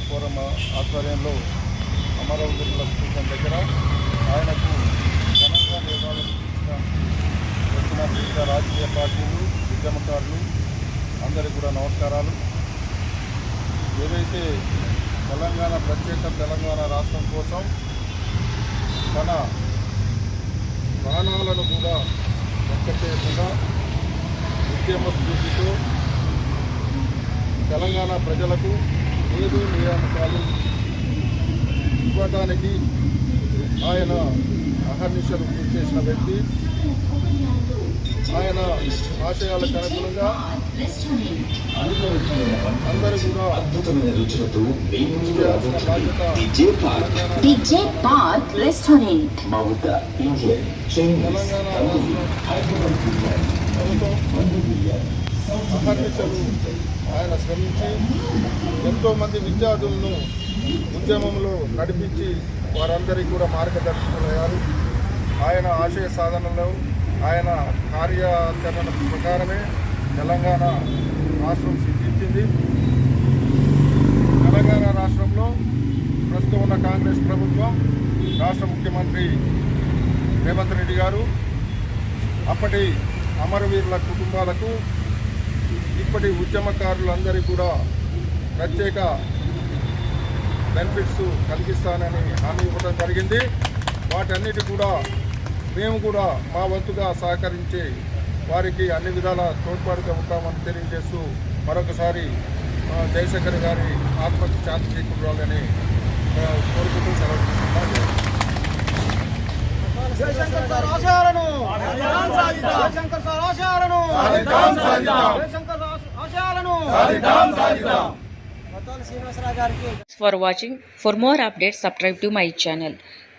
Forum ఆధ్వర్యంలో అమరవీరుల station దగ్గర ఆయనకు ఘనంగా నివాళులర్పించడానికి వచ్చిన వివిధ రాజకీయ పార్టీలు, ఉద్యమకారులు అందరికీ కూడా నమస్కారాలు. ఏదైతే ప్రత్యేక తెలంగాణ రాష్ట్రం కోసం తన ప్రాణాలను కూడా లెక్కచేయకుండా ఉద్యమ స్ఫూర్తితో తెలంగాణ ప్రజలకు ఏదో నియామకాలు ఇవ్వడానికి ఆయన అహర్నిశలు కృషి చేసిన వ్యక్తి. ఆయన ఆశయాలకు అనుగుణంగా అందరూ కూడా అహర్నిశలు ఆయన శ్రమించి ఎంతోమంది విద్యార్థులను ఉద్యమంలో నడిపించి వారందరికీ కూడా మార్గదర్శకులయ్యారు. ఆయన ఆశయ సాధనలో ఆయన కార్యాచరణ ప్రకారమే తెలంగాణ రాష్ట్రం సిద్ధించింది. తెలంగాణ రాష్ట్రంలో ప్రస్తుతం ఉన్న కాంగ్రెస్ ప్రభుత్వం, రాష్ట్ర ముఖ్యమంత్రి రేవంత్ రెడ్డి గారు అప్పటి అమరవీరుల కుటుంబాలకు, ఇప్పటి ఉద్యమకారులందరికీ కూడా ప్రత్యేక బెనిఫిట్స్ కలిగిస్తానని హామీ ఇవ్వడం జరిగింది. వాటన్నిటి కూడా మేము కూడా మా వంతుగా సహకరించి వారికి అన్ని విధాల తోడ్పాటుగా ఉంటామని తెలియజేస్తూ మరొకసారి జయశంకర్ గారి ఆత్మకు శాంతి చేకూరాలని కోరుకుంటూ సెలవు తీసుకుంటున్నాను. జయశంకర్ సార్ ఆశయాలను జయశంకర్ సార్ ఆశయాలను జయశంకర్ ఆశయాలను శ్రీనివాసరావు గారికి. For watching. For more updates subscribe to my channel.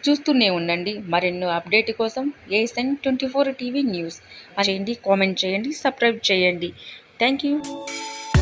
చూస్తూనే ఉండండి మరెన్నో అప్డేట్ కోసం ASN 24 టీవీ న్యూస్. చేయండి, కామెంట్ చేయండి, సబ్స్క్రైబ్ చేయండి. Thank you.